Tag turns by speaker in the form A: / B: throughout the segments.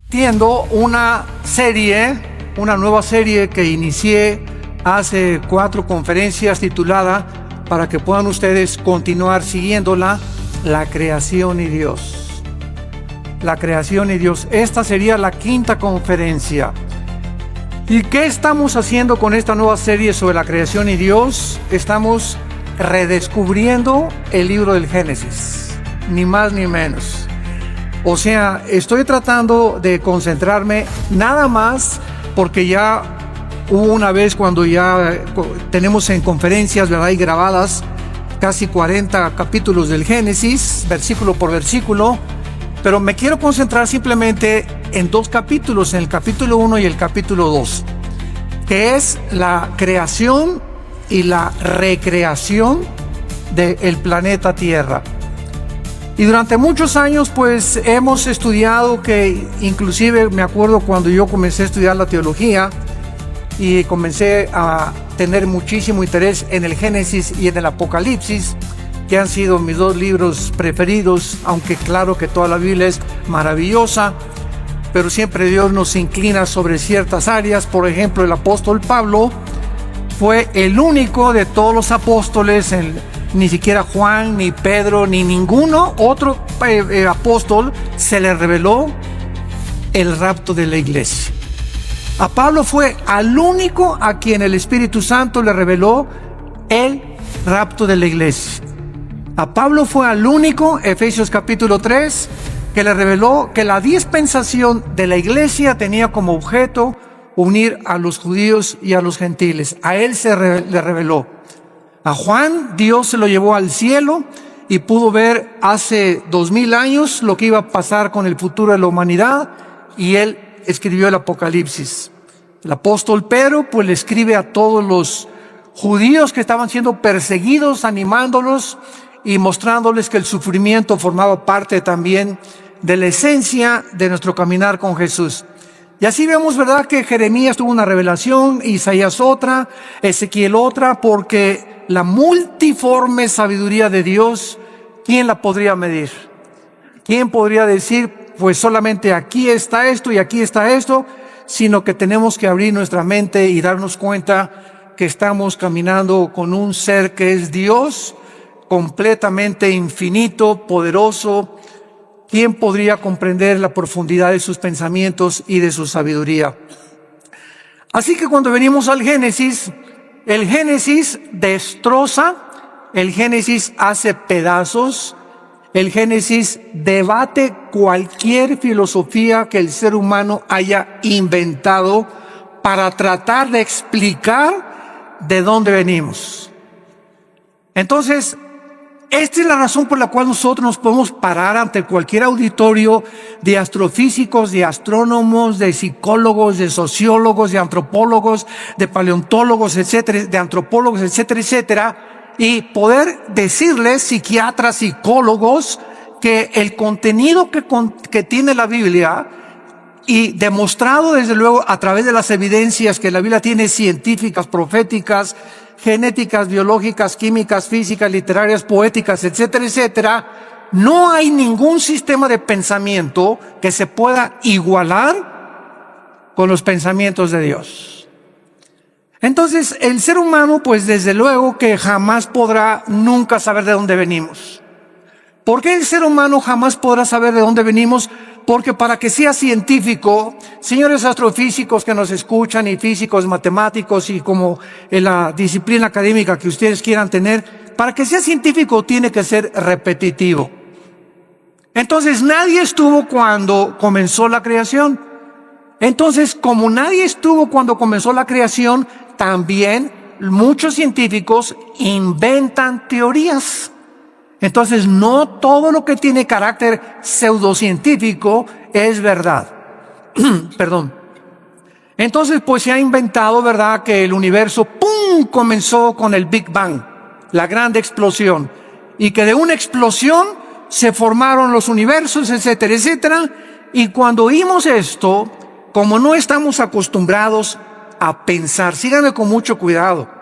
A: Tiendo una nueva serie que inicié hace 4 conferencias titulada, para que puedan ustedes continuar siguiéndola, La creación y Dios. La creación y Dios. Esta sería la 5ª conferencia. ¿Y qué estamos haciendo con esta nueva serie sobre la creación y Dios? Estamos redescubriendo el libro del Génesis, ni más ni menos. O sea, estoy tratando de concentrarme nada más porque ya hubo una vez cuando ya tenemos en conferencias, ¿verdad?, y grabadas casi 40 capítulos del Génesis, versículo por versículo, pero me quiero concentrar simplemente en 2 capítulos, en el capítulo 1 y el capítulo 2, que es la creación y la recreación del planeta Tierra. Y durante muchos años pues hemos estudiado, que inclusive me acuerdo cuando yo comencé a estudiar la teología y comencé a tener muchísimo interés en el Génesis y en el Apocalipsis, que han sido mis 2 libros preferidos, aunque claro que toda la Biblia es maravillosa, pero siempre Dios nos inclina sobre ciertas áreas. Por ejemplo, el apóstol Pablo fue el único de todos los apóstoles, ni siquiera Juan, ni Pedro, ni ninguno otro apóstol se le reveló el rapto de la iglesia. A Pablo fue al único a quien el Espíritu Santo le reveló el rapto de la iglesia. A Pablo fue al único, Efesios capítulo 3, que le reveló que la dispensación de la iglesia tenía como objeto unir a los judíos y a los gentiles. A él le reveló. A Juan, Dios se lo llevó al cielo y pudo ver hace 2000 años lo que iba a pasar con el futuro de la humanidad, y él escribió el Apocalipsis. El apóstol Pedro pues le escribe a todos los judíos que estaban siendo perseguidos, animándolos y mostrándoles que el sufrimiento formaba parte también de la esencia de nuestro caminar con Jesús. Y así vemos, ¿verdad?, que Jeremías tuvo una revelación, Isaías otra, Ezequiel otra, porque la multiforme sabiduría de Dios, ¿quién la podría medir? ¿Quién podría decir, pues solamente aquí está esto y aquí está esto? Sino que tenemos que abrir nuestra mente y darnos cuenta que estamos caminando con un ser que es Dios, completamente infinito, poderoso. ¿Quién podría comprender la profundidad de sus pensamientos y de su sabiduría? Así que cuando venimos al Génesis, el Génesis destroza, el Génesis hace pedazos, el Génesis debate cualquier filosofía que el ser humano haya inventado para tratar de explicar de dónde venimos. Entonces, esta es la razón por la cual nosotros nos podemos parar ante cualquier auditorio de astrofísicos, de astrónomos, de psicólogos, de sociólogos, de antropólogos, de paleontólogos, etcétera, de antropólogos, etcétera, etcétera, y poder decirles, psiquiatras, psicólogos, que el contenido que tiene la Biblia, y demostrado desde luego a través de las evidencias que la Biblia tiene, científicas, proféticas, genéticas, biológicas, químicas, físicas, literarias, poéticas, etcétera, etcétera, no hay ningún sistema de pensamiento que se pueda igualar con los pensamientos de Dios. Entonces, el ser humano, pues desde luego que jamás podrá nunca saber de dónde venimos. ¿Por qué el ser humano jamás podrá saber de dónde venimos? Porque para que sea científico, señores astrofísicos que nos escuchan, y físicos, matemáticos, y como en la disciplina académica que ustedes quieran tener, para que sea científico tiene que ser repetitivo. Entonces nadie estuvo cuando comenzó la creación. Entonces, como nadie estuvo cuando comenzó la creación, también muchos científicos inventan teorías. Entonces, no todo lo que tiene carácter pseudocientífico es verdad. Perdón. Entonces, pues se ha inventado, ¿verdad?, que el universo, ¡pum!, comenzó con el Big Bang, la gran explosión, y que de una explosión se formaron los universos, etcétera, etcétera. Y cuando oímos esto, como no estamos acostumbrados a pensar, síganme con mucho cuidado,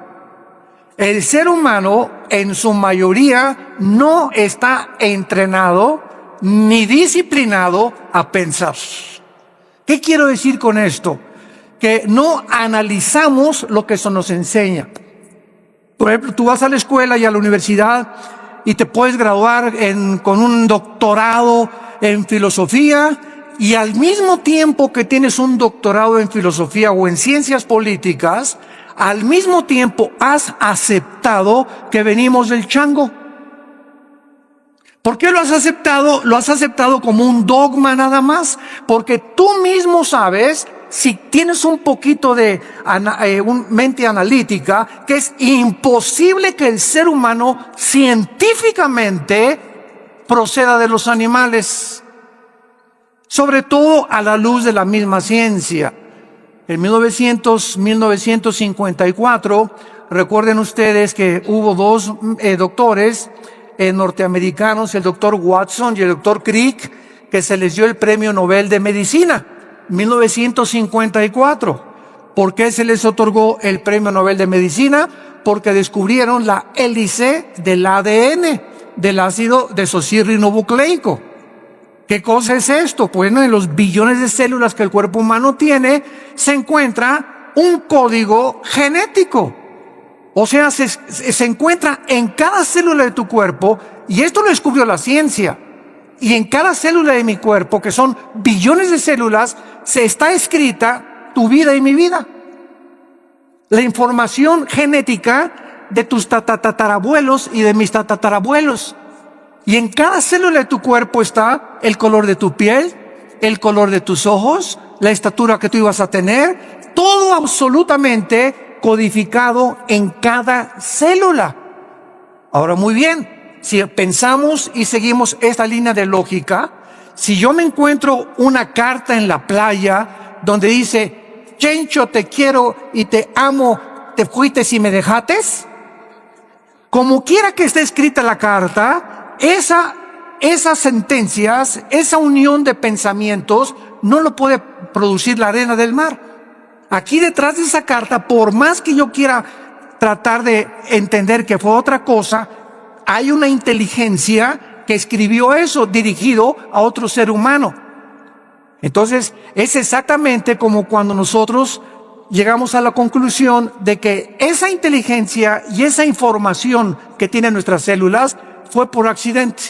A: el ser humano en su mayoría no está entrenado ni disciplinado a pensar. ¿Qué quiero decir con esto? Que no analizamos lo que se nos enseña. Por ejemplo, tú vas a la escuela y a la universidad y te puedes graduar con un doctorado en filosofía, y al mismo tiempo que tienes un doctorado en filosofía o en ciencias políticas, al mismo tiempo has aceptado que venimos del chango. ¿Por qué lo has aceptado? Lo has aceptado como un dogma nada más, porque tú mismo sabes, si tienes un poquito de mente analítica, que es imposible que el ser humano científicamente proceda de los animales, sobre todo a la luz de la misma ciencia. En 1954, recuerden ustedes que hubo dos doctores norteamericanos, el doctor Watson y el doctor Crick, que se les dio el premio Nobel de Medicina, 1954. ¿Por qué se les otorgó el premio Nobel de Medicina? Porque descubrieron la hélice del ADN, del ácido desoxirribonucleico. ¿Qué cosa es esto? Pues en los billones de células que el cuerpo humano tiene, se encuentra un código genético. O sea, se encuentra en cada célula de tu cuerpo, y esto lo descubrió la ciencia. Y en cada célula de mi cuerpo, que son billones de células, se está escrita tu vida y mi vida. La información genética de tus tatarabuelos y de mis tatarabuelos. Y en cada célula de tu cuerpo está el color de tu piel, el color de tus ojos, la estatura que tú ibas a tener, todo absolutamente codificado en cada célula. Ahora, muy bien, si pensamos y seguimos esta línea de lógica, si yo me encuentro una carta en la playa donde dice, Chencho, te quiero y te amo, te fuiste y me dejates, como quiera que esté escrita la carta, esas sentencias, esa unión de pensamientos, no lo puede producir la arena del mar. Aquí detrás de esa carta, por más que yo quiera tratar de entender que fue otra cosa, hay una inteligencia que escribió eso dirigido a otro ser humano. Entonces, es exactamente como cuando nosotros llegamos a la conclusión de que esa inteligencia y esa información que tienen nuestras células fue por accidente.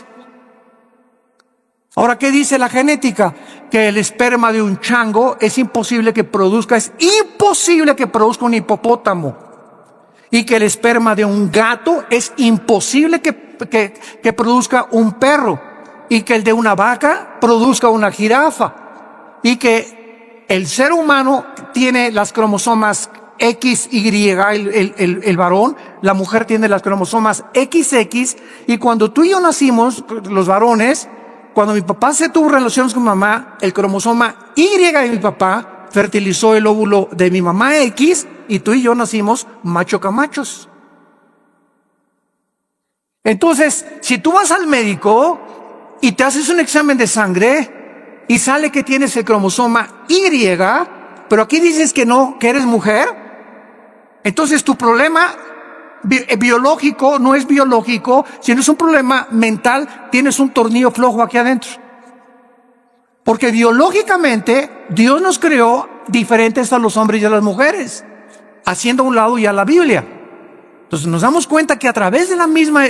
A: Ahora, ¿qué dice la genética? Que el esperma de un chango es imposible que produzca un hipopótamo. Y que el esperma de un gato es imposible que produzca un perro. Y que el de una vaca produzca una jirafa. Y que el ser humano tiene las cromosomas XY, el varón, la mujer tiene las cromosomas XX, y cuando tú y yo nacimos, los varones, cuando mi papá se tuvo relaciones con mi mamá, el cromosoma Y de mi papá fertilizó el óvulo de mi mamá X, y tú y yo nacimos macho camachos. Entonces, si tú vas al médico y te haces un examen de sangre y sale que tienes el cromosoma Y, pero aquí dices que no, que eres mujer, entonces tu problema biológico no es biológico, sino es un problema mental. Tienes un tornillo flojo aquí adentro. Porque biológicamente Dios nos creó diferentes a los hombres y a las mujeres, haciendo a un lado ya la Biblia. Entonces nos damos cuenta que a través de la misma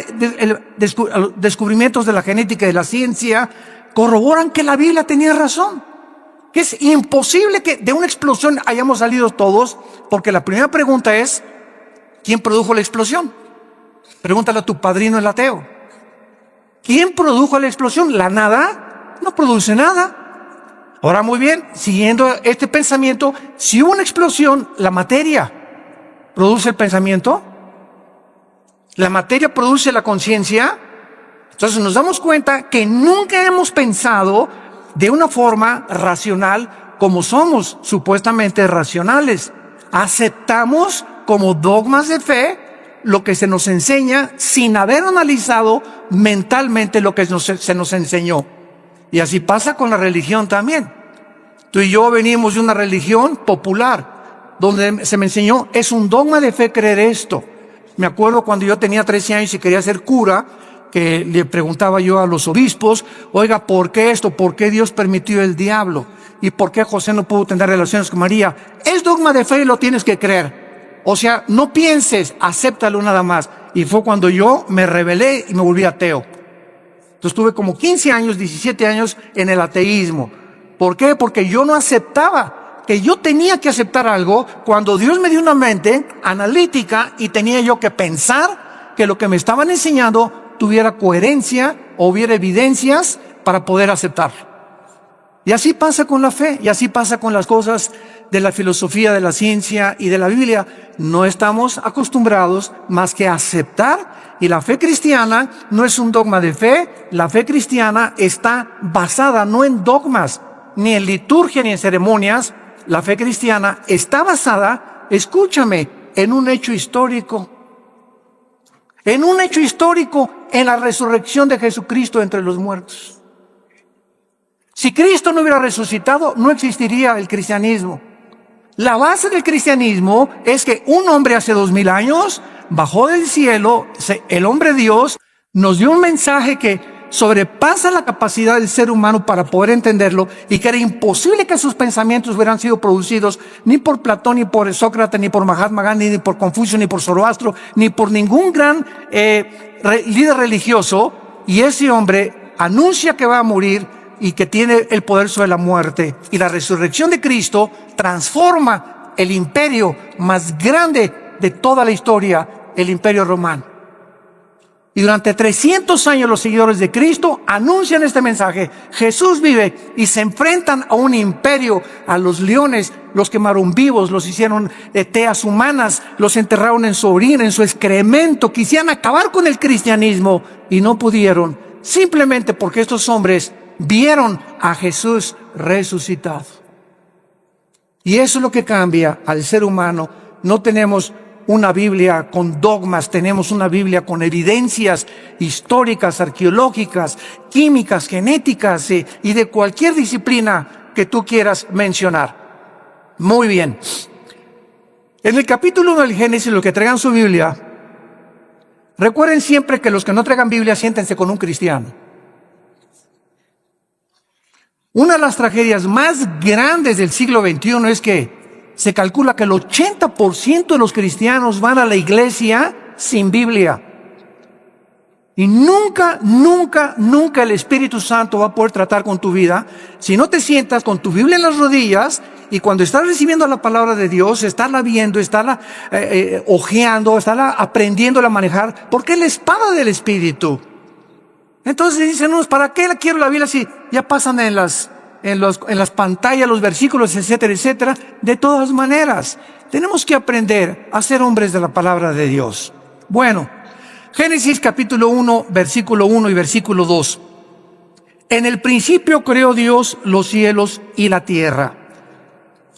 A: descubrimientos de la genética y de la ciencia, corroboran que la Biblia tenía razón. Que es imposible que de una explosión hayamos salido todos, porque la primera pregunta es, ¿quién produjo la explosión? Pregúntale a tu padrino el ateo. ¿Quién produjo la explosión? ¿La nada? No produce nada. Ahora, muy bien, siguiendo este pensamiento, si hubo una explosión, ¿la materia produce el pensamiento? ¿La materia produce la conciencia? Entonces nos damos cuenta que nunca hemos pensado de una forma racional como somos supuestamente racionales. Aceptamos como dogmas de fe lo que se nos enseña sin haber analizado mentalmente lo que se nos enseñó. Y así pasa con la religión también. Tú y yo venimos de una religión popular, donde se me enseñó, es un dogma de fe creer esto. Me acuerdo cuando yo tenía 13 años y quería ser cura, que le preguntaba yo a los obispos, oiga, ¿por qué esto? ¿Por qué Dios permitió el diablo? ¿Y por qué José no pudo tener relaciones con María? Es dogma de fe y lo tienes que creer. O sea, no pienses, acéptalo nada más. Y fue cuando yo me rebelé y me volví ateo. Entonces tuve como 15 años, 17 años en el ateísmo. ¿Por qué? Porque yo no aceptaba que yo tenía que aceptar algo cuando Dios me dio una mente analítica y tenía yo que pensar que lo que me estaban enseñando tuviera coherencia o hubiera evidencias para poder aceptar. Y así pasa con la fe, y así pasa con las cosas de la filosofía, de la ciencia y de la Biblia. No estamos acostumbrados más que a aceptar, y la fe cristiana no es un dogma de fe. La fe cristiana está basada no en dogmas, ni en liturgia, ni en ceremonias. La fe cristiana está basada, escúchame, en un hecho histórico. En un hecho histórico, en la resurrección de Jesucristo entre los muertos. Si Cristo no hubiera resucitado, no existiría el cristianismo. La base del cristianismo es que un hombre hace 2000 años bajó del cielo, el hombre Dios, nos dio un mensaje que sobrepasa la capacidad del ser humano para poder entenderlo, y que era imposible que sus pensamientos hubieran sido producidos ni por Platón, ni por Sócrates, ni por Mahatma Gandhi, ni por Confucio, ni por Zoroastro, ni por ningún gran líder religioso. Y ese hombre anuncia que va a morir y que tiene el poder sobre la muerte. Y la resurrección de Cristo transforma el imperio más grande de toda la historia, el imperio romano. Y durante 300 años los seguidores de Cristo anuncian este mensaje: Jesús vive, y se enfrentan a un imperio, a los leones, los quemaron vivos, los hicieron teas humanas, los enterraron en su orina, en su excremento. Quisieran acabar con el cristianismo y no pudieron, simplemente porque estos hombres vieron a Jesús resucitado. Y eso es lo que cambia al ser humano. No tenemos una Biblia con dogmas, tenemos una Biblia con evidencias históricas, arqueológicas, químicas, genéticas y de cualquier disciplina que tú quieras mencionar. Muy bien. En el capítulo 1 del Génesis, los que traigan su Biblia, recuerden siempre que los que no traigan Biblia, siéntense con un cristiano. Una de las tragedias más grandes del siglo XXI es que se calcula que el 80% de los cristianos van a la iglesia sin Biblia. Y nunca el Espíritu Santo va a poder tratar con tu vida si no te sientas con tu Biblia en las rodillas, y cuando estás recibiendo la palabra de Dios, estarla viendo, estarla hojeando, estarla aprendiendo a manejar, porque es la espada del Espíritu. Entonces dicen unos: ¿para qué quiero la Biblia si ya pasan en las pantallas los versículos, etcétera, etcétera? De todas maneras, tenemos que aprender a ser hombres de la palabra de Dios. Bueno, Génesis capítulo 1, versículo 1 y versículo 2. En el principio creó Dios los cielos y la tierra.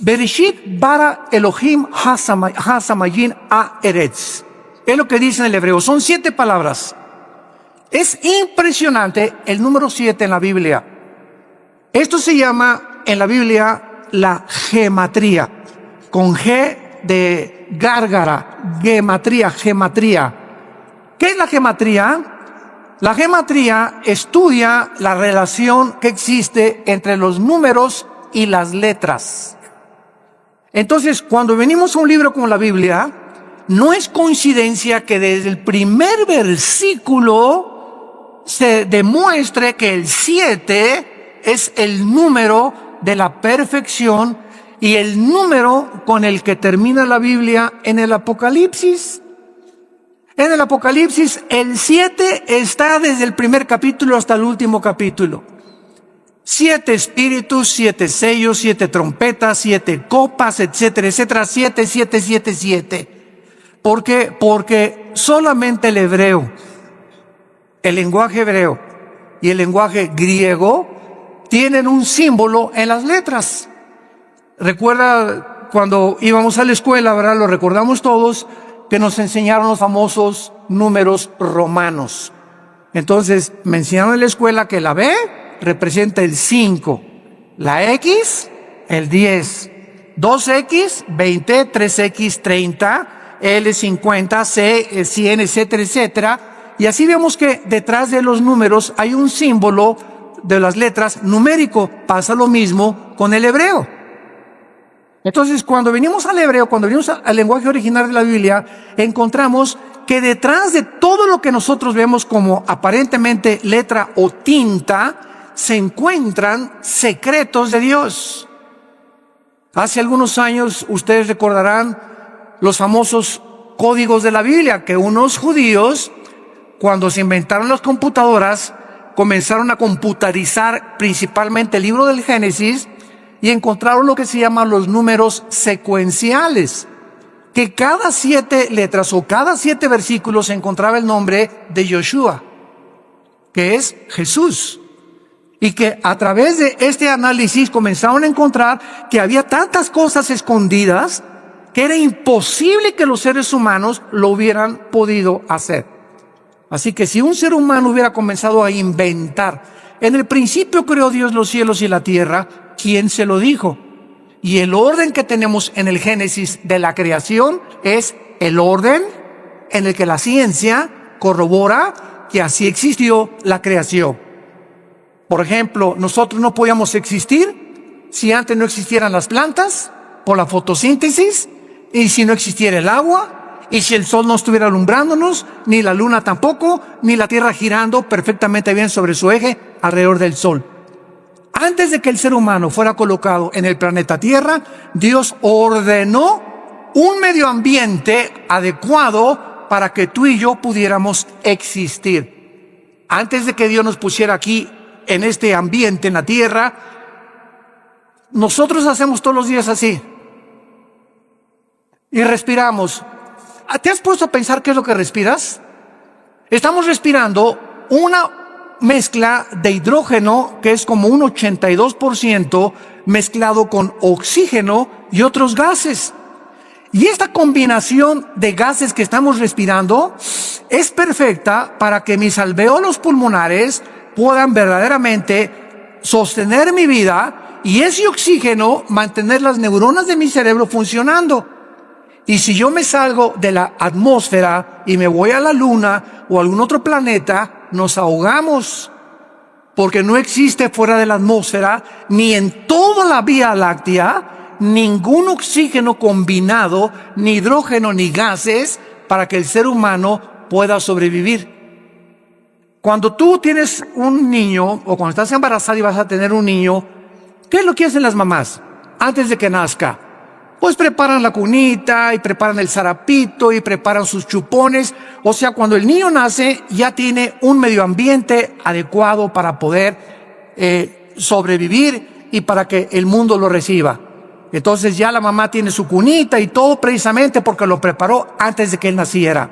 A: Bereshit bara Elohim hasamayin haaretz. Es lo que dice en el hebreo. Son 7 palabras. Es impresionante el número 7 en la Biblia. Esto se llama en la Biblia la gematría, con G de gárgara, gematría. ¿Qué es la gematría? La gematría estudia la relación que existe entre los números y las letras. Entonces, cuando venimos a un libro como la Biblia, no es coincidencia que desde el primer versículo se demuestre que el 7 es el número de la perfección y el número con el que termina la Biblia en el Apocalipsis. En el Apocalipsis el 7 está desde el primer capítulo hasta el último capítulo. 7 espíritus, 7 sellos, 7 trompetas, 7 copas, etcétera, etcétera. 7, 7, 7, 7. ¿Por qué? Porque solamente el hebreo, el lenguaje hebreo y el lenguaje griego tienen un símbolo en las letras. Recuerda cuando íbamos a la escuela, ¿verdad? Lo recordamos todos, que nos enseñaron los famosos números romanos. Entonces me enseñaron en la escuela que la B representa el 5, la X el 10, 2X 20, 3X 30, L 50, C 100, etcétera, etcétera. Y así vemos que detrás de los números hay un símbolo de las letras numérico. Pasa lo mismo con el hebreo. Entonces, cuando venimos al hebreo, cuando venimos al lenguaje original de la Biblia, encontramos que detrás de todo lo que nosotros vemos como aparentemente letra o tinta, se encuentran secretos de Dios. Hace algunos años, ustedes recordarán los famosos códigos de la Biblia, que unos judíos, cuando se inventaron las computadoras, comenzaron a computarizar principalmente el libro del Génesis y encontraron lo que se llaman los números secuenciales, que cada 7 letras o cada 7 versículos se encontraba el nombre de Yoshua, que es Jesús. Y que a través de este análisis comenzaron a encontrar que había tantas cosas escondidas que era imposible que los seres humanos lo hubieran podido hacer. Así que si un ser humano hubiera comenzado a inventar, en el principio creó Dios los cielos y la tierra, ¿quién se lo dijo? Y el orden que tenemos en el Génesis de la creación es el orden en el que la ciencia corrobora que así existió la creación. Por ejemplo, nosotros no podíamos existir si antes no existieran las plantas por la fotosíntesis, y si no existiera el agua, y si el sol no estuviera alumbrándonos, ni la luna tampoco, ni la tierra girando perfectamente bien sobre su eje alrededor del sol. Antes de que el ser humano fuera colocado en el planeta Tierra, Dios ordenó un medio ambiente adecuado para que tú y yo pudiéramos existir. Antes de que Dios nos pusiera aquí en este ambiente, en la tierra, nosotros hacemos todos los días así. Y respiramos. ¿Te has puesto a pensar qué es lo que respiras? Estamos respirando una mezcla de hidrógeno que es como un 82% mezclado con oxígeno y otros gases. Y esta combinación de gases que estamos respirando es perfecta para que mis alvéolos pulmonares puedan verdaderamente sostener mi vida y ese oxígeno mantener las neuronas de mi cerebro funcionando. Y si yo me salgo de la atmósfera y me voy a la luna o a algún otro planeta, nos ahogamos, porque no existe fuera de la atmósfera ni en toda la Vía Láctea ningún oxígeno combinado, ni hidrógeno ni gases para que el ser humano pueda sobrevivir. Cuando tú tienes un niño o cuando estás embarazada y vas a tener un niño, ¿qué es lo que hacen las mamás antes de que nazca? Pues preparan la cunita y preparan el zarapito y preparan sus chupones. O sea, cuando el niño nace ya tiene un medio ambiente adecuado para poder sobrevivir y para que el mundo lo reciba. Entonces ya la mamá tiene su cunita y todo precisamente porque lo preparó antes de que él naciera.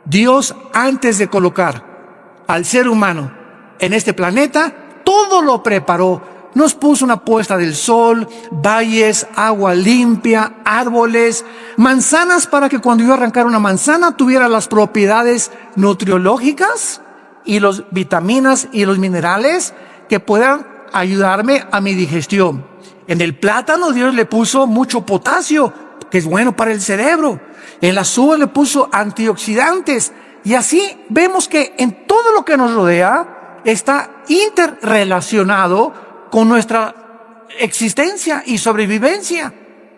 A: Dios, antes de colocar al ser humano en este planeta, todo lo preparó. Nos puso una puesta del sol, valles, agua limpia, árboles, manzanas para que cuando yo arrancara una manzana tuviera las propiedades nutriológicas y las vitaminas y los minerales que puedan ayudarme a mi digestión. En el plátano Dios le puso mucho potasio, que es bueno para el cerebro. En las uvas le puso antioxidantes. Y así vemos que en todo lo que nos rodea está interrelacionado con nuestra existencia y sobrevivencia.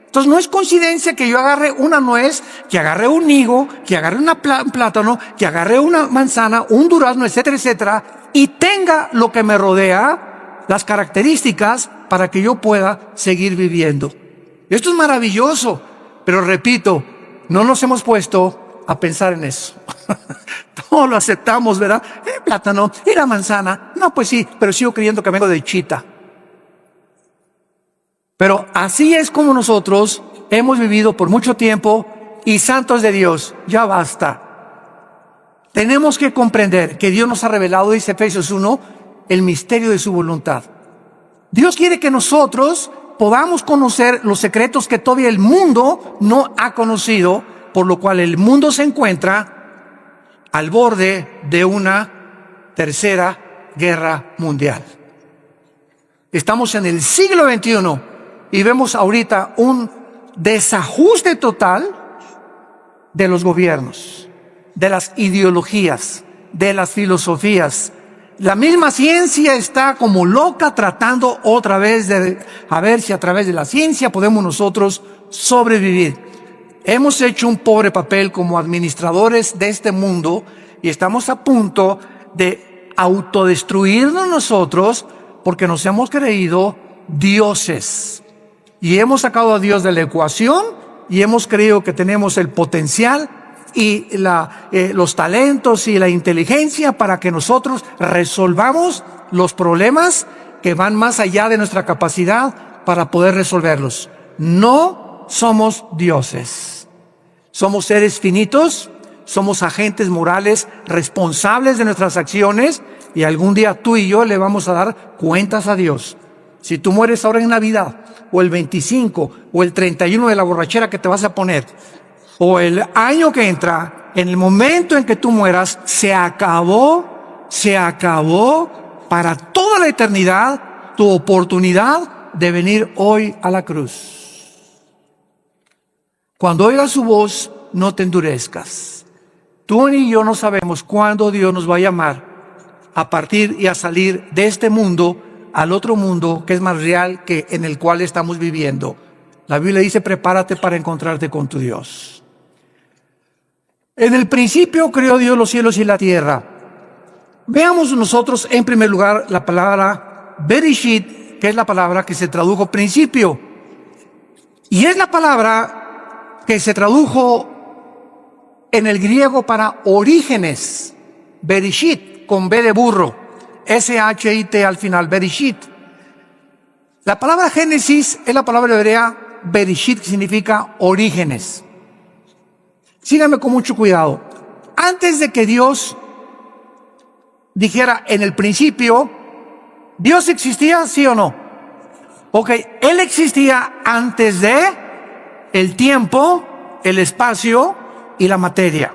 A: Entonces no es coincidencia que yo agarre una nuez, que agarre un higo, que agarre un plátano, que agarre una manzana, un durazno, etcétera, etcétera, y tenga lo que me rodea, las características para que yo pueda seguir viviendo. Esto es maravilloso, pero repito, no nos hemos puesto a pensar en eso. Todo lo aceptamos, ¿verdad? El plátano y la manzana. No, pues sí, pero sigo creyendo que vengo de Chita. Pero así es como nosotros hemos vivido por mucho tiempo y santos de Dios, ya basta. Tenemos que comprender que Dios nos ha revelado, dice Efesios 1, el misterio de su voluntad. Dios quiere que nosotros podamos conocer los secretos que todavía el mundo no ha conocido, por lo cual el mundo se encuentra al borde de una tercera guerra mundial. Estamos en el siglo XXI y vemos ahorita un desajuste total de los gobiernos, de las ideologías, de las filosofías, La misma ciencia está como loca tratando otra vez de a ver si a través de la ciencia podemos nosotros sobrevivir. Hemos hecho un pobre papel como administradores de este mundo y estamos a punto de autodestruirnos nosotros porque nos hemos creído dioses. Y hemos sacado a Dios de la ecuación y hemos creído que tenemos el potencial y los talentos y la inteligencia para que nosotros resolvamos los problemas que van más allá de nuestra capacidad para poder resolverlos. No somos dioses. Somos seres finitos, somos agentes morales responsables de nuestras acciones y algún día tú y yo le vamos a dar cuentas a Dios. Si tú mueres ahora en Navidad, o el 25, o el 31 de la borrachera que te vas a poner, o el año que entra, en el momento en que tú mueras, se acabó para toda la eternidad tu oportunidad de venir hoy a la cruz. Cuando oigas su voz, no te endurezcas. Tú ni yo no sabemos cuándo Dios nos va a llamar a partir y a salir de este mundo al otro mundo que es más real que en el cual estamos viviendo. La Biblia dice, prepárate para encontrarte con tu Dios. En el principio creó Dios los cielos y la tierra. Veamos nosotros en primer lugar la palabra Bereshit, que es la palabra que se tradujo principio. Y es la palabra que se tradujo en el griego para orígenes. Bereshit, con B de burro. S-H-I-T al final, Bereshit. La palabra Génesis es la palabra hebrea Bereshit, que significa orígenes. Síganme con mucho cuidado. Antes de que Dios dijera en el principio, ¿Dios existía, sí o no? Ok, Él existía antes de el tiempo, el espacio y la materia.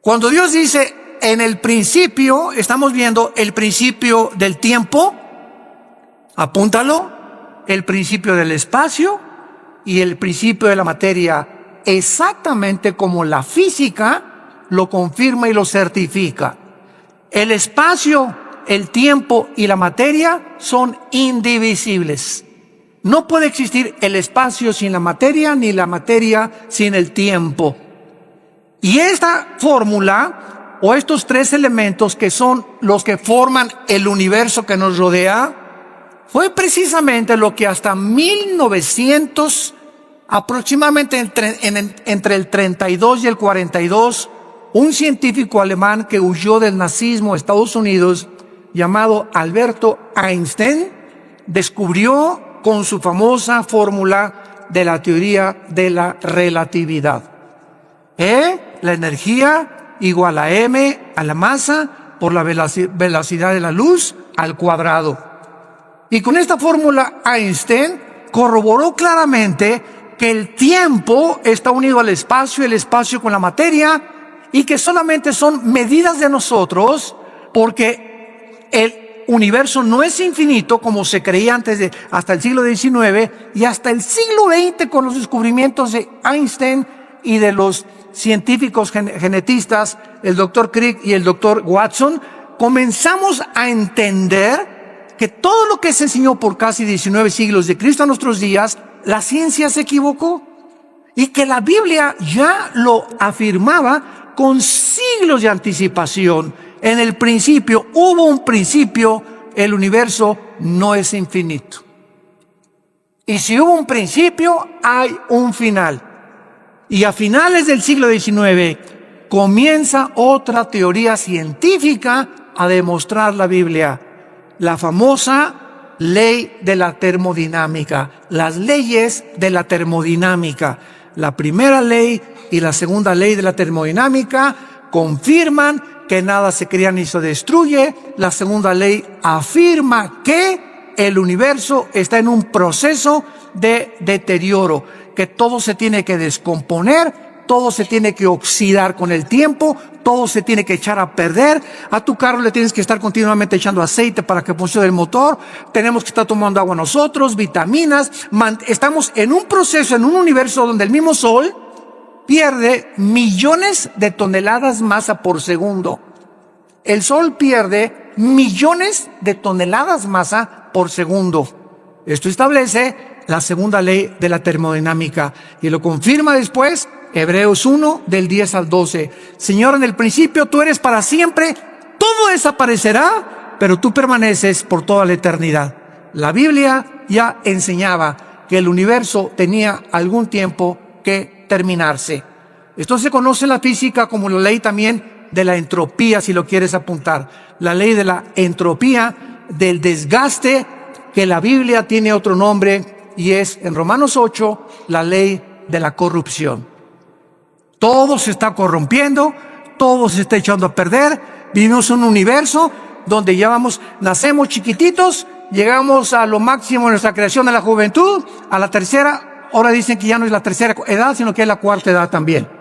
A: Cuando Dios dice en el principio, estamos viendo el principio del tiempo, apúntalo, el principio del espacio y el principio de la materia, exactamente como la física lo confirma y lo certifica. El espacio, el tiempo y la materia son indivisibles. No puede existir el espacio sin la materia, ni la materia sin el tiempo. Y esta fórmula, o estos tres elementos que son los que forman el universo que nos rodea, fue precisamente lo que hasta 1900, aproximadamente entre el 32 y el 42, un científico alemán que huyó del nazismo a Estados Unidos, llamado Alberto Einstein, descubrió con su famosa fórmula de la teoría de la relatividad. La energía igual a m a la masa por la velocidad de la luz al cuadrado. Y con esta fórmula Einstein corroboró claramente que el tiempo está unido al espacio, el espacio con la materia, y que solamente son medidas de nosotros, porque el universo no es infinito como se creía hasta el siglo XIX y hasta el siglo XX con los descubrimientos de Einstein y de los científicos genetistas, el doctor Crick y el doctor Watson, comenzamos a entender que todo lo que se enseñó por casi 19 siglos de Cristo a nuestros días, la ciencia se equivocó y que la Biblia ya lo afirmaba con siglos de anticipación. En el principio, hubo un principio, el universo no es infinito. Y si hubo un principio, hay un final. Y a finales del siglo XIX comienza otra teoría científica a demostrar la Biblia, la famosa ley de la termodinámica, las leyes de la termodinámica. La primera ley y la segunda ley de la termodinámica confirman que nada se crea ni se destruye. La segunda ley afirma que el universo está en un proceso de deterioro, que todo se tiene que descomponer, todo se tiene que oxidar con el tiempo, todo se tiene que echar a perder. A tu carro le tienes que estar continuamente echando aceite para que funcione el motor. Tenemos que estar tomando agua nosotros, vitaminas. Estamos en un proceso, en un universo donde el mismo Sol pierde millones de toneladas masa por segundo. El Sol pierde millones de toneladas masa por segundo. Esto establece la segunda ley de la termodinámica y lo confirma después Hebreos 1 del 10 al 12. Señor, en el principio tú eres para siempre, todo desaparecerá, pero tú permaneces por toda la eternidad. La Biblia ya enseñaba que el universo tenía algún tiempo que terminarse. Esto se conoce en la física como la ley también de la entropía, si lo quieres apuntar. La ley de la entropía, del desgaste, que la Biblia tiene otro nombre y es en Romanos 8, la ley de la corrupción. Todo se está corrompiendo, todo se está echando a perder. Vivimos en un universo donde nacemos chiquititos, llegamos a lo máximo de nuestra creación de la juventud, a la tercera, ahora dicen que ya no es la tercera edad, sino que es la cuarta edad también.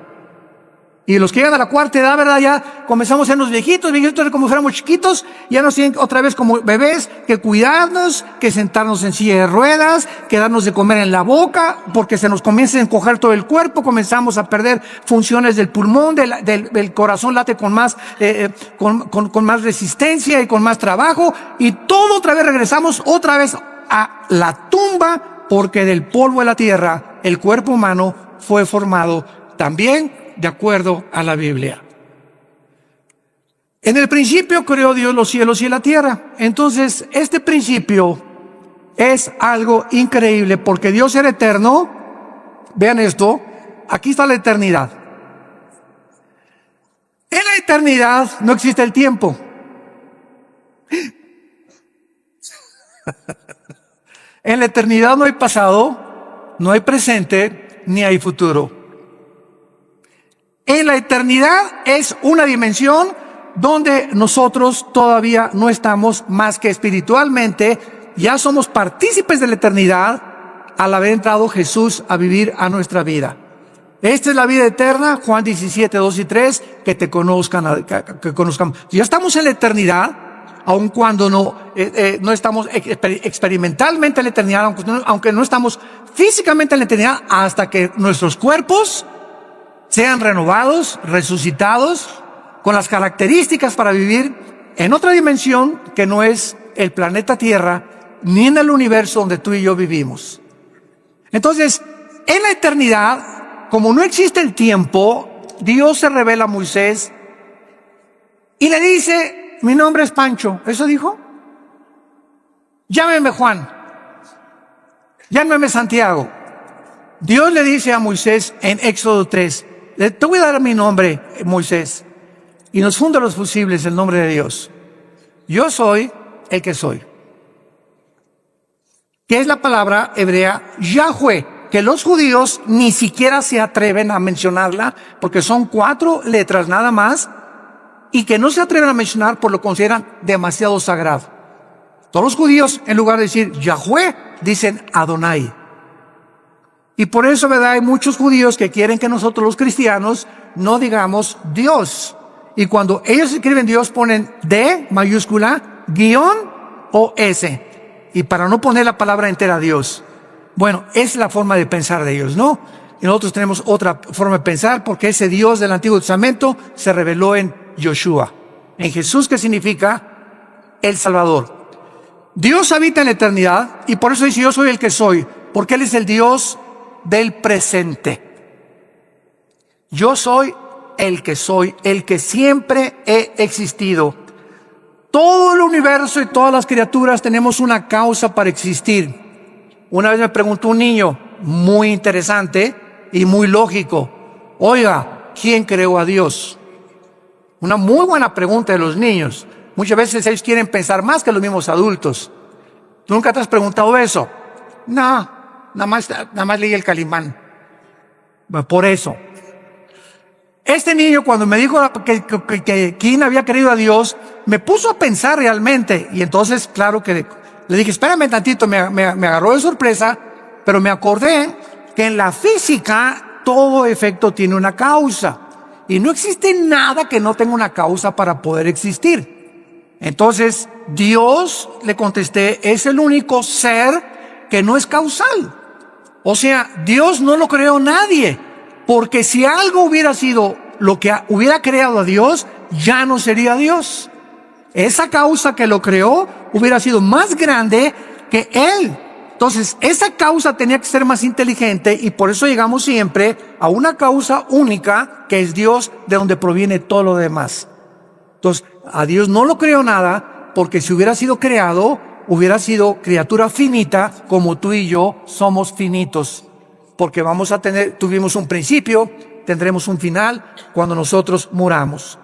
A: Y los que llegan a la cuarta edad, ¿verdad? Ya comenzamos a ser los viejitos como fuéramos chiquitos, ya nos tienen otra vez como bebés que cuidarnos, que sentarnos en silla de ruedas, que darnos de comer en la boca, porque se nos comienza a encoger todo el cuerpo, comenzamos a perder funciones del pulmón, del corazón late con más resistencia y con más trabajo, y todo otra vez regresamos otra vez a la tumba, porque del polvo de la tierra el cuerpo humano fue formado también de acuerdo a la Biblia. En el principio creó Dios los cielos y la tierra. Entonces, este principio es algo increíble porque Dios era eterno. Vean esto, aquí está la eternidad. En la eternidad no existe el tiempo. En la eternidad no hay pasado, no hay presente, ni hay futuro. En la eternidad es una dimensión donde nosotros todavía no estamos más que espiritualmente, ya somos partícipes de la eternidad al haber entrado Jesús a vivir a nuestra vida. Esta es la vida eterna, Juan 17, 2 y 3, que te conozcan, que conozcamos. Ya estamos en la eternidad, aun cuando no estamos experimentalmente en la eternidad, aunque no estamos físicamente en la eternidad, hasta que nuestros cuerpos sean renovados, resucitados, con las características para vivir en otra dimensión que no es el planeta Tierra, ni en el universo donde tú y yo vivimos. Entonces, en la eternidad, como no existe el tiempo, Dios se revela a Moisés y le dice, mi nombre es Pancho. ¿Eso dijo? Llámeme Juan. Llámeme Santiago. Dios le dice a Moisés en Éxodo 3, te voy a dar mi nombre, Moisés, y nos funda los fusibles el nombre de Dios. Yo soy el que soy. Que es la palabra hebrea Yahweh, que los judíos ni siquiera se atreven a mencionarla, porque son 4 letras nada más, y que no se atreven a mencionar por lo consideran demasiado sagrado. Todos los judíos, en lugar de decir Yahweh, dicen Adonai. Y por eso, ¿verdad? Hay muchos judíos que quieren que nosotros los cristianos no digamos Dios. Y cuando ellos escriben Dios ponen D mayúscula, guión o S. Y para no poner la palabra entera Dios. Bueno, es la forma de pensar de ellos, ¿no? Y nosotros tenemos otra forma de pensar porque ese Dios del Antiguo Testamento se reveló en Yoshua. En Jesús, que significa el Salvador. Dios habita en la eternidad y por eso dice yo soy el que soy. Porque Él es el Dios del presente. Yo soy el que siempre he existido. Todo el universo y todas las criaturas tenemos una causa para existir. Una vez me preguntó un niño, muy interesante y muy lógico, oiga, ¿quién creó a Dios? Una muy buena pregunta de los niños. Muchas veces ellos quieren pensar más que los mismos adultos. ¿Tú nunca te has preguntado eso? No. Nada más leí el Calimán. Por eso. Este niño cuando me dijo que quién había creído a Dios, me puso a pensar realmente. Y entonces, claro que le dije, espérame tantito, me agarró de sorpresa, pero me acordé que en la física todo efecto tiene una causa. Y no existe nada que no tenga una causa para poder existir. Entonces, Dios, le contesté, es el único ser que no es causal. O sea, Dios no lo creó nadie, porque si algo hubiera sido lo que hubiera creado a Dios, ya no sería Dios. Esa causa que lo creó hubiera sido más grande que Él. Entonces, esa causa tenía que ser más inteligente y por eso llegamos siempre a una causa única que es Dios, de donde proviene todo lo demás. Entonces, a Dios no lo creó nada, porque si hubiera sido creado, hubiera sido criatura finita, como tú y yo somos finitos. Porque tuvimos un principio, tendremos un final cuando nosotros muramos.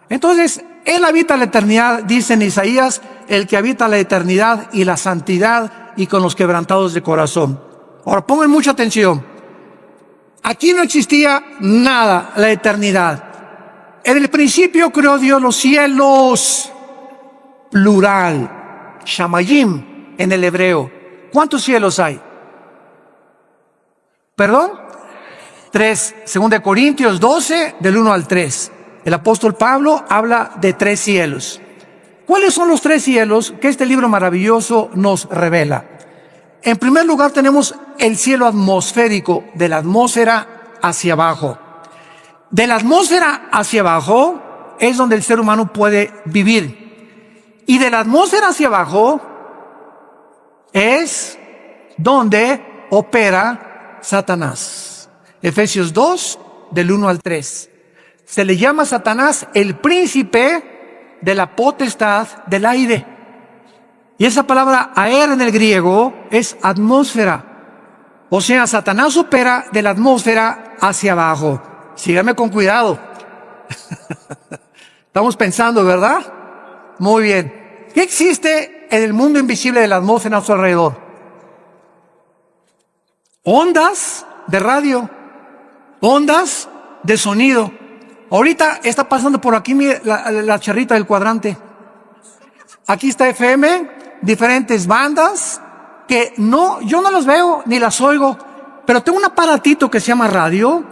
A: Entonces, Él habita la eternidad, dice en Isaías, el que habita la eternidad y la santidad y con los quebrantados de corazón. Ahora, pongan mucha atención. Aquí no existía nada, la eternidad. En el principio creó Dios los cielos, plural, shamayim en el hebreo. ¿Cuántos cielos hay? ¿Perdón? 3, 2 Corintios 12, del 1 al 3. El apóstol Pablo habla de 3 cielos. ¿Cuáles son los 3 cielos que este libro maravilloso nos revela? En primer lugar tenemos el cielo atmosférico, de la atmósfera hacia abajo. De la atmósfera hacia abajo es donde el ser humano puede vivir. Y de la atmósfera hacia abajo es donde opera Satanás. Efesios 2, del 1 al 3. Se le llama a Satanás el príncipe de la potestad del aire. Y esa palabra aer en el griego es atmósfera. O sea, Satanás opera de la atmósfera hacia abajo. Sígame con cuidado. Estamos pensando, ¿verdad? Muy bien. ¿Qué existe en el mundo invisible de la atmósfera a su alrededor? Ondas de radio, ondas de sonido. Ahorita está pasando por aquí la charrita del cuadrante. Aquí está FM, diferentes bandas que yo no las veo ni las oigo, pero tengo un aparatito que se llama radio,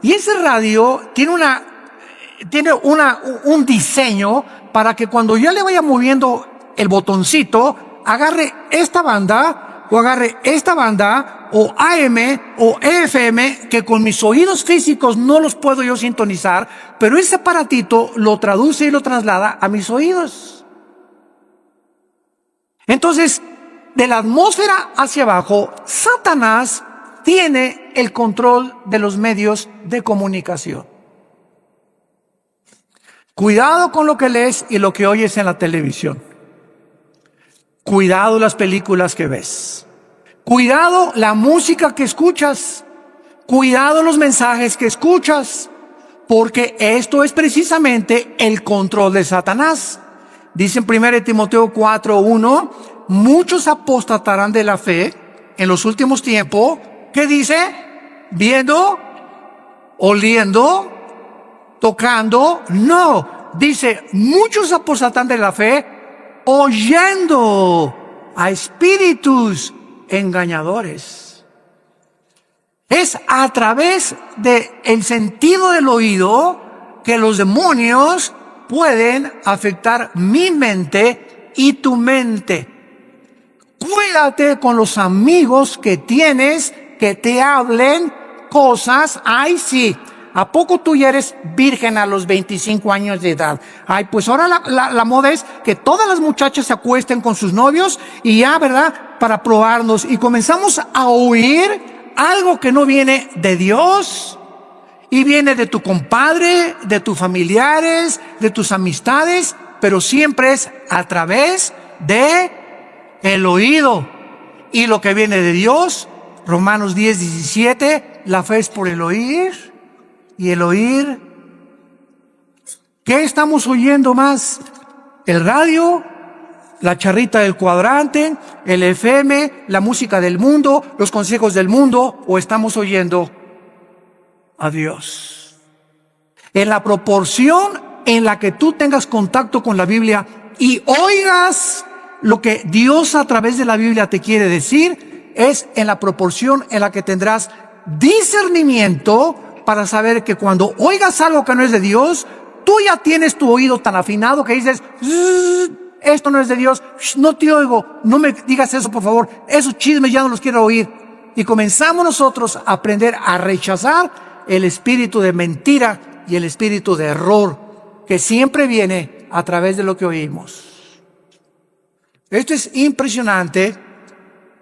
A: y ese radio tiene un diseño para que cuando yo le vaya moviendo el botoncito, agarre esta banda, o agarre esta banda, o AM, o FM, que con mis oídos físicos no los puedo yo sintonizar, pero ese aparatito lo traduce y lo traslada a mis oídos. Entonces, de la atmósfera hacia abajo, Satanás tiene el control de los medios de comunicación. Cuidado con lo que lees y lo que oyes en la televisión. Cuidado las películas que ves. Cuidado la música que escuchas. Cuidado los mensajes que escuchas. Porque esto es precisamente el control de Satanás. Dice en 1 Timoteo 4:1, muchos apostatarán de la fe en los últimos tiempos. ¿Qué dice? Viendo, oliendo, tocando. No, dice, muchos apostatarán de la fe oyendo a espíritus engañadores. Es a través del sentido del oído que los demonios pueden afectar mi mente y tu mente. Cuídate con los amigos que tienes que te hablen cosas. Ay, sí. ¿A poco tú ya eres virgen a los 25 años de edad? Ay, pues ahora la moda es que todas las muchachas se acuesten con sus novios y ya, ¿verdad? Para probarnos. Y comenzamos a oír algo que no viene de Dios. Y viene de tu compadre, de tus familiares, de tus amistades, pero siempre es a través de el oído. Y lo que viene de Dios, Romanos 10:17, la fe es por el oír. Y el oír, ¿qué estamos oyendo más? ¿El radio? ¿La charrita del cuadrante? ¿El FM? ¿La música del mundo? ¿Los consejos del mundo? ¿O estamos oyendo a Dios? En la proporción en la que tú tengas contacto con la Biblia y oigas lo que Dios a través de la Biblia te quiere decir, es en la proporción en la que tendrás discernimiento para saber que cuando oigas algo que no es de Dios, tú ya tienes tu oído tan afinado que dices, esto no es de Dios, no te oigo, no me digas eso por favor, esos chismes ya no los quiero oír. Y comenzamos nosotros a aprender a rechazar el espíritu de mentira y el espíritu de error. que siempre viene a través de lo que oímos. Esto es impresionante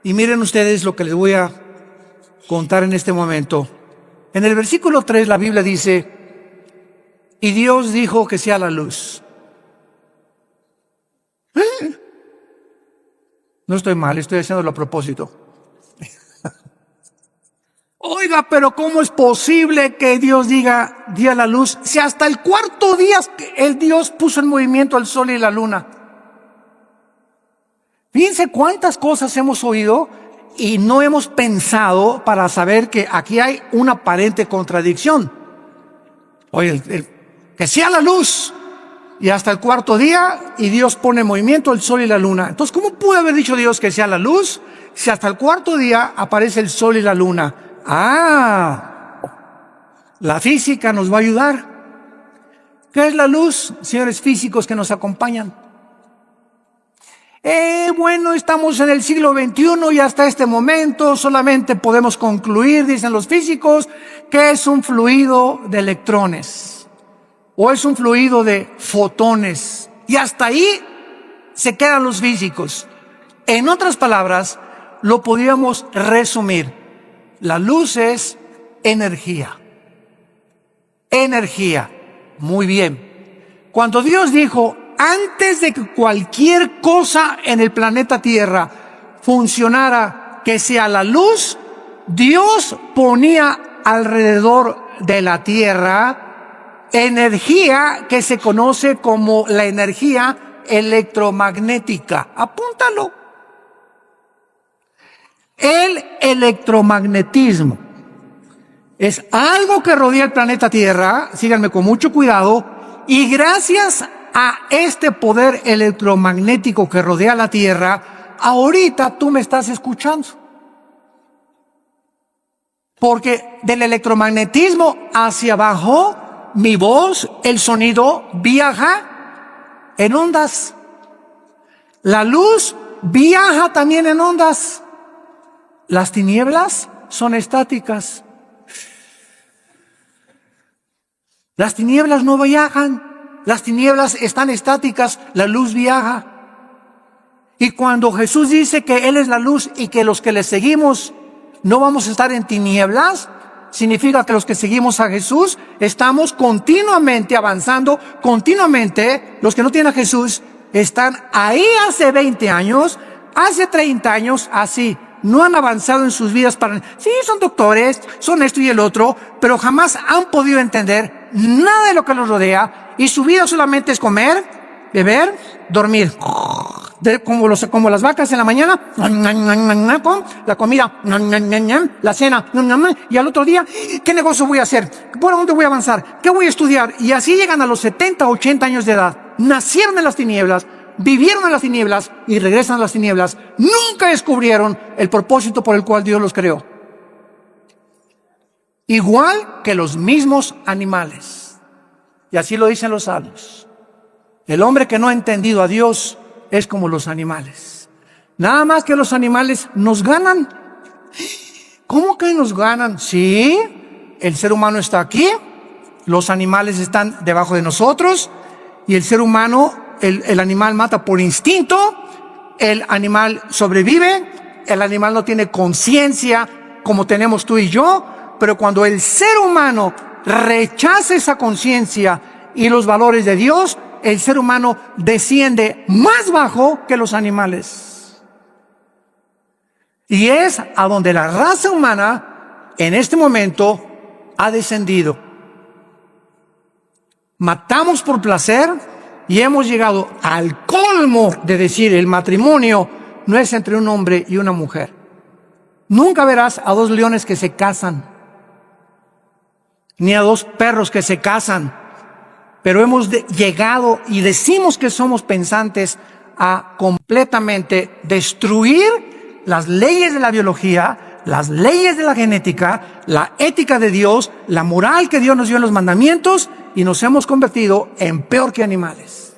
A: y miren ustedes lo que les voy a contar en este momento. En el versículo 3 la Biblia dice: y Dios dijo que sea la luz. No estoy mal, estoy haciéndolo a propósito. Oiga, pero ¿cómo es posible que Dios diga día la luz si hasta el cuarto día el Dios puso en movimiento el sol y la luna? Fíjense cuántas cosas hemos oído y no hemos pensado para saber que aquí hay una aparente contradicción. Oye, que sea la luz y hasta el cuarto día y Dios pone en movimiento el sol y la luna. Entonces, ¿cómo pudo haber dicho Dios que sea la luz si hasta el cuarto día aparece el sol y la luna? La física nos va a ayudar. ¿Qué es la luz, señores físicos que nos acompañan? Bueno, estamos en el siglo XXI y hasta este momento solamente podemos concluir, dicen los físicos, que es un fluido de electrones o es un fluido de fotones. Y hasta ahí se quedan los físicos. En otras palabras, lo podríamos resumir. La luz es energía. Energía. Muy bien. Cuando Dios dijo, antes de que cualquier cosa en el planeta Tierra funcionara, que sea la luz, Dios ponía alrededor de la Tierra energía que se conoce como la energía electromagnética. Apúntalo. El electromagnetismo es algo que rodea el planeta Tierra, síganme con mucho cuidado, y gracias a este poder electromagnético que rodea la Tierra, ahorita tú me estás escuchando. Porque del electromagnetismo hacia abajo, mi voz, el sonido, viaja en ondas. La luz viaja también en ondas. Las tinieblas son estáticas. Las tinieblas no viajan, las tinieblas están estáticas, la luz viaja. Y cuando Jesús dice que Él es la luz y que los que le seguimos no vamos a estar en tinieblas, significa que los que seguimos a Jesús estamos continuamente avanzando, continuamente. Los que no tienen a Jesús están ahí hace 20 años, hace 30 años, así. No han avanzado en sus vidas sí, son doctores, son esto y el otro, pero jamás han podido entender nada de lo que los rodea y su vida solamente es comer, beber, dormir. Como las vacas en la mañana, la comida, la cena, y al otro día, ¿qué negocio voy a hacer? ¿Por dónde voy a avanzar? ¿Qué voy a estudiar? Y así llegan a los 70, 80 años de edad. Nacieron en las tinieblas, vivieron en las tinieblas y regresan a las tinieblas. Nunca descubrieron el propósito por el cual Dios los creó. Igual que los mismos animales. Y así lo dicen los salmos. El hombre que no ha entendido a Dios es como los animales. Nada más que los animales nos ganan. ¿Cómo que nos ganan? Sí, el ser humano está aquí, los animales están debajo de nosotros y el ser humano, el animal mata por instinto, el animal sobrevive, el animal no tiene conciencia como tenemos tú y yo, pero cuando el ser humano rechaza esa conciencia y los valores de Dios, el ser humano desciende más bajo que los animales. Y es a donde la raza humana en este momento ha descendido. Matamos por placer y hemos llegado al colmo de decir el matrimonio no es entre un hombre y una mujer. Nunca verás a dos leones que se casan, ni a dos perros que se casan. Pero hemos llegado y decimos que somos pensantes a completamente destruir las leyes de la biología, las leyes de la genética, la ética de Dios, la moral que Dios nos dio en los mandamientos, y nos hemos convertido en peor que animales.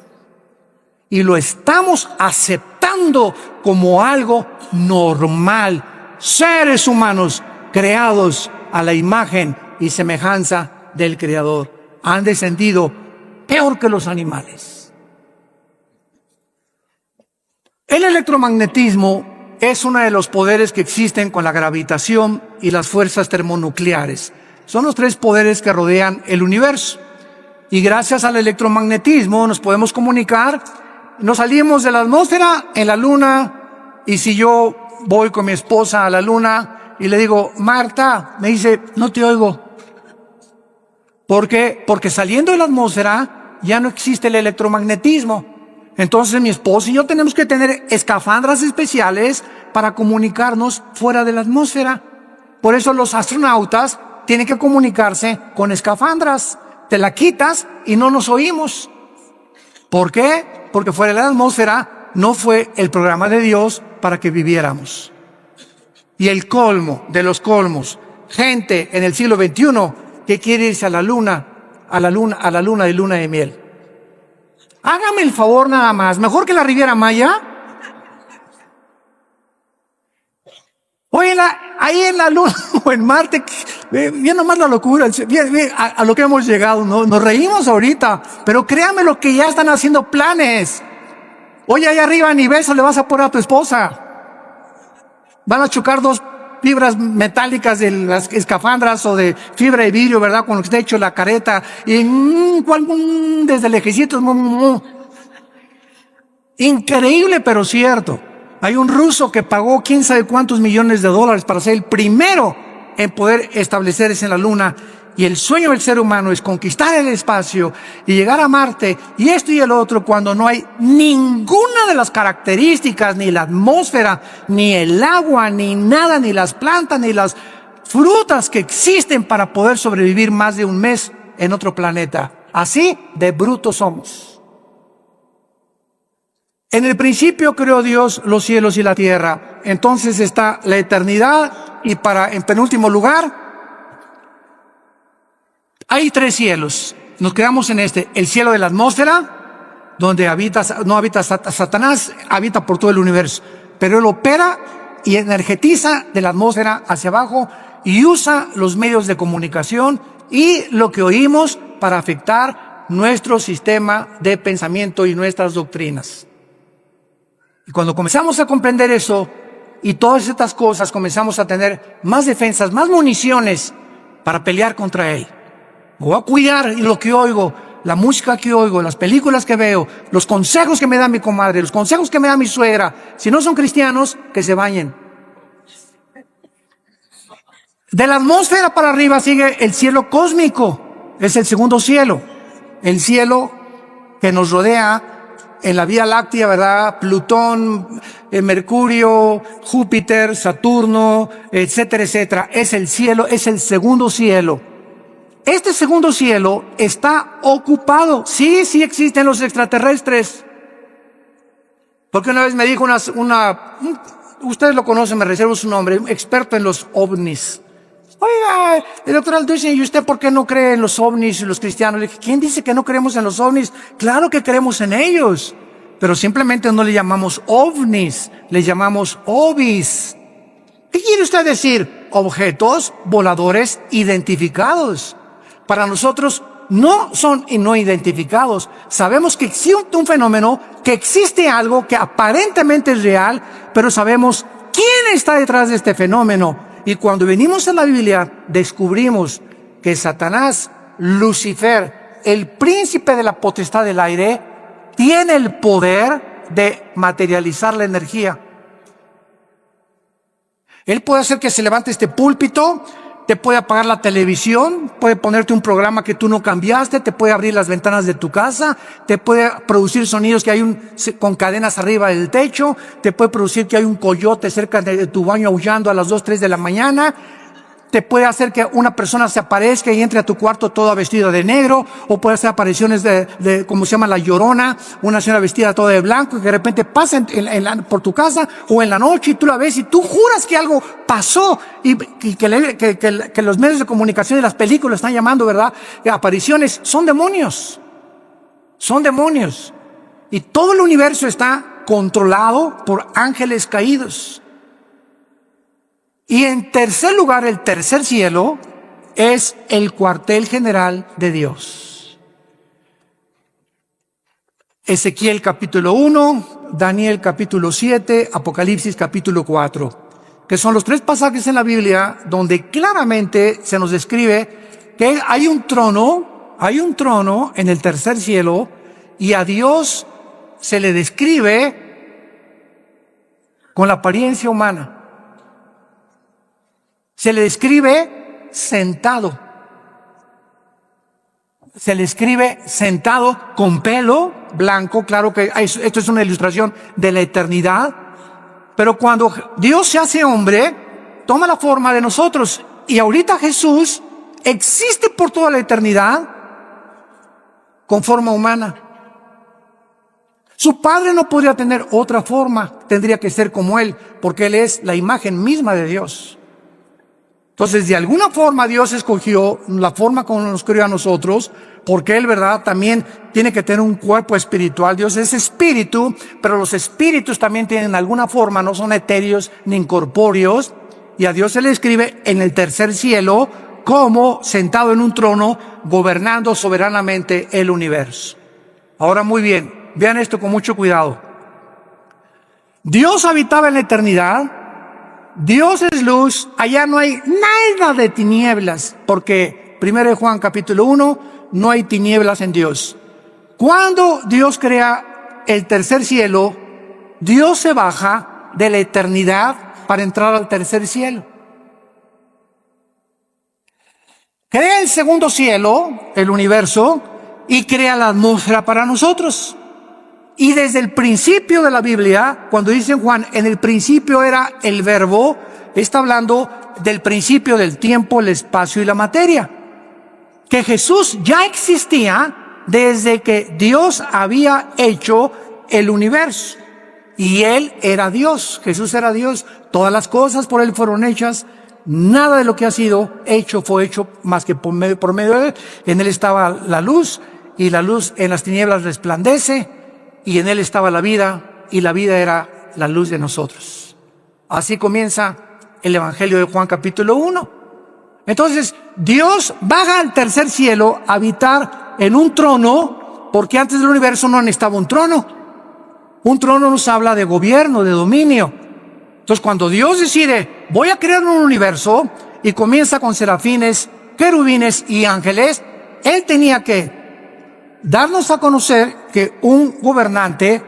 A: Y lo estamos aceptando como algo normal. Seres humanos creados a la imagen y semejanza del Creador han descendido peor que los animales. El electromagnetismo es uno de los poderes que existen con la gravitación y las fuerzas termonucleares. Son los tres poderes que rodean el universo. Y gracias al electromagnetismo nos podemos comunicar. Nos salimos de la atmósfera en la luna, y si yo voy con mi esposa a la luna y le digo, Marta, me dice, no te oigo. ¿Por qué? Porque saliendo de la atmósfera ya no existe el electromagnetismo. Entonces mi esposa y yo tenemos que tener escafandras especiales para comunicarnos fuera de la atmósfera. Por eso los astronautas tienen que comunicarse con escafandras. Te la quitas y no nos oímos. ¿Por qué? Porque fuera de la atmósfera no fue el programa de Dios para que viviéramos. Y el colmo de los colmos, gente en el siglo XXI que quiere irse a la luna de luna de miel. Hágame el favor nada más, mejor que la Riviera Maya. Oye, ahí en la luna o en Marte, bien nomás la locura, bien, a lo que hemos llegado, ¿no? Nos reímos ahorita, pero créanme lo que ya están haciendo planes. Oye, ahí arriba ni beso le vas a poner a tu esposa. Van a chocar dos fibras metálicas de las escafandras o de fibra de vidrio, ¿verdad? Con lo que está hecho la careta. Y desde lejecitos. Increíble, pero cierto. Hay un ruso que pagó quién sabe cuántos millones de dólares para ser el primero en poder establecerse en la luna. Y el sueño del ser humano es conquistar el espacio y llegar a Marte y esto y el otro, cuando no hay ninguna de las características, ni la atmósfera, ni el agua, ni nada, ni las plantas, ni las frutas que existen para poder sobrevivir más de un mes en otro planeta. Así de brutos somos. En el principio creó Dios los cielos y la tierra. Entonces está la eternidad, y en penúltimo lugar hay tres cielos. Nos quedamos en este: el cielo de la atmósfera, donde no habita Satanás, habita por todo el universo, pero él opera y energetiza de la atmósfera hacia abajo y usa los medios de comunicación y lo que oímos para afectar nuestro sistema de pensamiento y nuestras doctrinas. Y cuando comenzamos a comprender eso y todas estas cosas, comenzamos a tener más defensas, más municiones para pelear contra él. Me voy a cuidar lo que oigo, la música que oigo, las películas que veo, los consejos que me da mi comadre, los consejos que me da mi suegra. Si no son cristianos, que se bañen. De la atmósfera para arriba sigue el cielo cósmico. Es el segundo cielo. El cielo que nos rodea en la Vía Láctea, ¿verdad? Plutón, Mercurio, Júpiter, Saturno, etcétera, etcétera. Es el cielo, es el segundo cielo. Este segundo cielo está ocupado. Sí existen los extraterrestres. Porque una vez me dijo ustedes lo conocen, me reservo su nombre, un experto en los ovnis. Oiga, el doctor Alducin, ¿y usted por qué no cree en los ovnis y los cristianos? Le dije, ¿quién dice que no creemos en los ovnis? Claro que creemos en ellos, pero simplemente no le llamamos ovnis, le llamamos ovis. ¿Qué quiere usted decir? Objetos voladores identificados. Para nosotros no son no identificados. Sabemos que existe un fenómeno, que existe algo que aparentemente es real, pero sabemos quién está detrás de este fenómeno. Y cuando venimos a la Biblia, descubrimos que Satanás, Lucifer, el príncipe de la potestad del aire, tiene el poder de materializar la energía. Él puede hacer que se levante este púlpito, te puede apagar la televisión, puede ponerte un programa que tú no cambiaste, te puede abrir las ventanas de tu casa, te puede producir sonidos que hay con cadenas arriba del techo, te puede producir que hay un coyote cerca de tu baño aullando a las 2, 3 de la mañana, te puede hacer que una persona se aparezca y entre a tu cuarto toda vestida de negro, o puede hacer apariciones de como se llama la Llorona, una señora vestida toda de blanco, y que de repente pasa por tu casa o en la noche y tú la ves y tú juras que algo pasó, y que los medios de comunicación y las películas están llamando, ¿verdad? Apariciones. Son demonios. Son demonios. Y todo el universo está controlado por ángeles caídos. Y en tercer lugar, el tercer cielo es el cuartel general de Dios. Ezequiel capítulo 1, Daniel capítulo 7, Apocalipsis capítulo 4, que son los 3 pasajes en la Biblia donde claramente se nos describe que hay un trono en el tercer cielo, y a Dios se le describe con la apariencia humana. Se le describe sentado. Se le escribe sentado con pelo blanco. Claro que esto es una ilustración de la eternidad. Pero cuando Dios se hace hombre, toma la forma de nosotros. Y ahorita Jesús existe por toda la eternidad con forma humana. Su Padre no podría tener otra forma. Tendría que ser como Él, porque Él es la imagen misma de Dios. Entonces, de alguna forma Dios escogió la forma como nos creó a nosotros, porque Él, ¿verdad?, también tiene que tener un cuerpo espiritual. Dios es espíritu, pero los espíritus también tienen alguna forma, no son etéreos ni incorpóreos, y a Dios se le escribe en el tercer cielo como sentado en un trono, gobernando soberanamente el universo. Ahora, muy bien, vean esto con mucho cuidado. Dios habitaba en la eternidad. Dios es luz, allá no hay nada de tinieblas, porque 1 Juan capítulo 1, no hay tinieblas en Dios. Cuando Dios crea el tercer cielo, Dios se baja de la eternidad para entrar al tercer cielo. Crea el segundo cielo, el universo, y crea la atmósfera para nosotros. Y desde el principio de la Biblia, cuando dice Juan, en el principio era el verbo, está hablando del principio del tiempo, el espacio y la materia. Que Jesús ya existía desde que Dios había hecho el universo. Y Él era Dios, Jesús era Dios. Todas las cosas por Él fueron hechas. Nada de lo que ha sido hecho fue hecho más que por medio de Él. En Él estaba la luz, y la luz en las tinieblas resplandece. Y en Él estaba la vida, y la vida era la luz de nosotros. Así comienza el Evangelio de Juan capítulo 1. Entonces, Dios baja al tercer cielo a habitar en un trono, porque antes del universo no necesitaba un trono. Un trono nos habla de gobierno, de dominio. Entonces, cuando Dios decide, voy a crear un universo, y comienza con serafines, querubines y ángeles, Él tenía que darnos a conocer que un gobernante,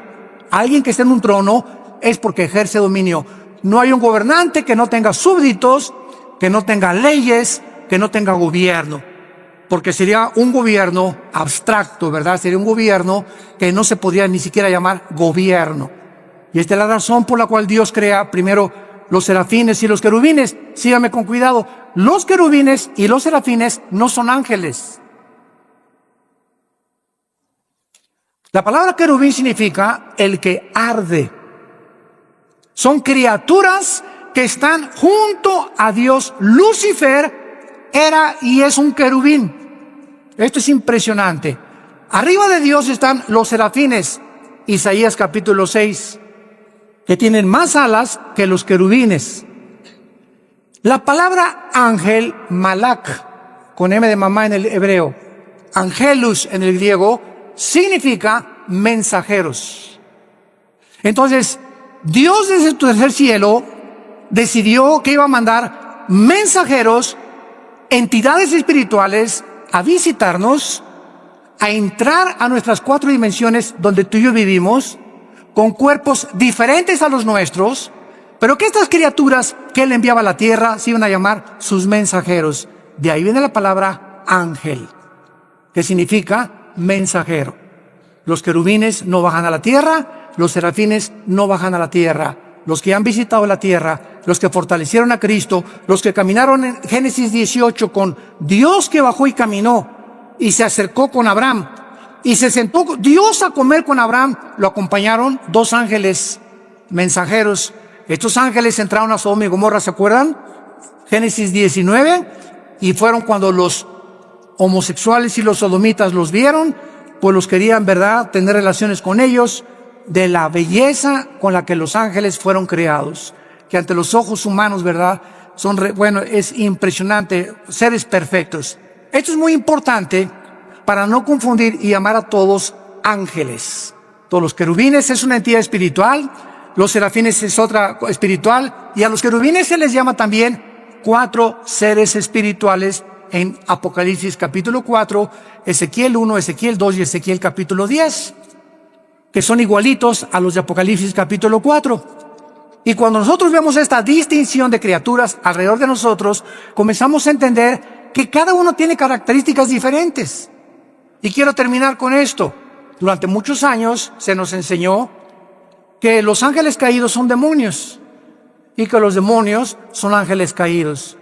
A: alguien que esté en un trono, es porque ejerce dominio. No hay un gobernante que no tenga súbditos, que no tenga leyes, que no tenga gobierno. Porque sería un gobierno abstracto, ¿verdad? Sería un gobierno que no se podría ni siquiera llamar gobierno. Y esta es la razón por la cual Dios crea primero los serafines y los querubines. Síganme con cuidado. Los querubines y los serafines no son ángeles. La palabra querubín significa el que arde. Son criaturas que están junto a Dios. Lucifer era y es un querubín. Esto es impresionante. Arriba de Dios están los serafines, Isaías capítulo 6, que tienen más alas que los querubines. La palabra ángel, malak, con M de mamá en el hebreo, angelus en el griego, significa mensajeros. Entonces, Dios desde el tercer cielo decidió que iba a mandar mensajeros, entidades espirituales, a visitarnos, a entrar a nuestras 4 dimensiones donde tú y yo vivimos, con cuerpos diferentes a los nuestros, pero que estas criaturas que Él enviaba a la tierra se iban a llamar sus mensajeros. De ahí viene la palabra ángel, que significa mensajero. Los querubines no bajan a la tierra, los serafines no bajan a la tierra. Los que han visitado la tierra, los que fortalecieron a Cristo, los que caminaron en Génesis 18 con Dios que bajó y caminó y se acercó con Abraham y se sentó Dios a comer con Abraham, lo acompañaron 2 ángeles mensajeros. Estos ángeles entraron a Sodoma y Gomorra, ¿se acuerdan? Génesis 19, y fueron cuando los homosexuales y los sodomitas los vieron, pues los querían, ¿verdad?, tener relaciones con ellos, de la belleza con la que los ángeles fueron creados, que ante los ojos humanos, ¿verdad?, son, es impresionante, seres perfectos. Esto es muy importante para no confundir y llamar a todos ángeles. Todos los querubines es una entidad espiritual, los serafines es otra espiritual, y a los querubines se les llama también 4 seres espirituales en Apocalipsis capítulo 4, Ezequiel 1, Ezequiel 2 y Ezequiel capítulo 10, que son igualitos a los de Apocalipsis capítulo 4. Y cuando nosotros vemos esta distinción de criaturas alrededor de nosotros, comenzamos a entender que cada uno tiene características diferentes. Y quiero terminar con esto. Durante muchos años se nos enseñó que los ángeles caídos son demonios y que los demonios son ángeles caídos.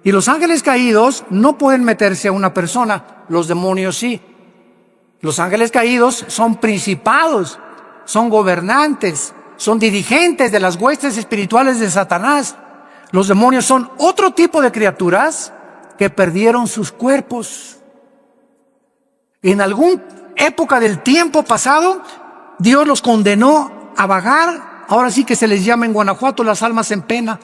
A: Y los ángeles caídos no pueden meterse a una persona, los demonios sí. Los ángeles caídos son principados, son gobernantes, son dirigentes de las huestes espirituales de Satanás. Los demonios son otro tipo de criaturas que perdieron sus cuerpos. En alguna época del tiempo pasado, Dios los condenó a vagar. Ahora sí que se les llama en Guanajuato las almas en pena.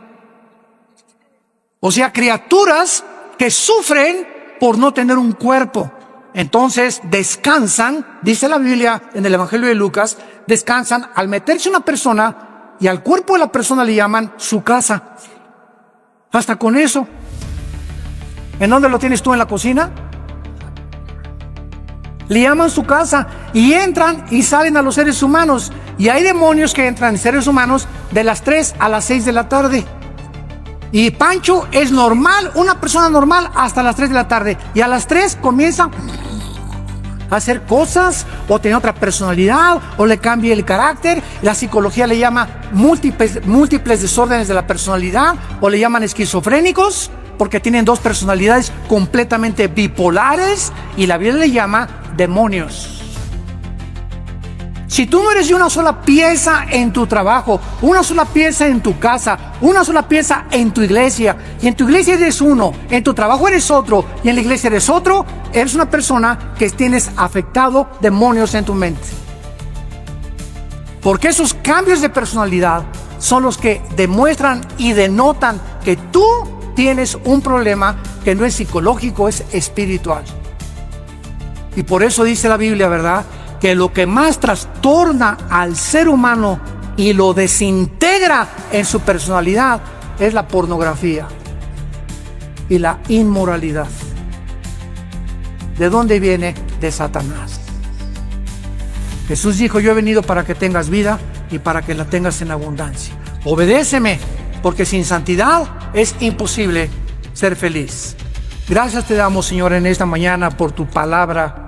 A: O sea, criaturas que sufren por no tener un cuerpo. Entonces descansan, dice la Biblia en el Evangelio de Lucas, descansan al meterse una persona y al cuerpo de la persona le llaman su casa. Hasta con eso. ¿En dónde lo tienes tú? ¿En la cocina? Le llaman su casa y entran y salen a los seres humanos. Y hay demonios que entran en seres humanos de las 3 a las 6 de la tarde. Y Pancho es normal, una persona normal hasta las 3 de la tarde. Y a las 3 comienza a hacer cosas, o tener otra personalidad, o le cambia el carácter. La psicología le llama múltiples desórdenes de la personalidad, o le llaman esquizofrénicos, porque tienen 2 personalidades completamente bipolares, y la Biblia le llama demonios. Si tú no eres de una sola pieza en tu trabajo, una sola pieza en tu casa, una sola pieza en tu iglesia, y en tu iglesia eres uno, en tu trabajo eres otro, y en la iglesia eres otro, eres una persona que tienes afectado demonios en tu mente. Porque esos cambios de personalidad son los que demuestran y denotan que tú tienes un problema que no es psicológico, es espiritual. Y por eso dice la Biblia, ¿verdad?, que lo que más trastorna al ser humano y lo desintegra en su personalidad es la pornografía y la inmoralidad. ¿De dónde viene? De Satanás. Jesús dijo: yo he venido para que tengas vida y para que la tengas en abundancia. Obedéceme, porque sin santidad es imposible ser feliz. Gracias te damos, Señor, en esta mañana por tu palabra.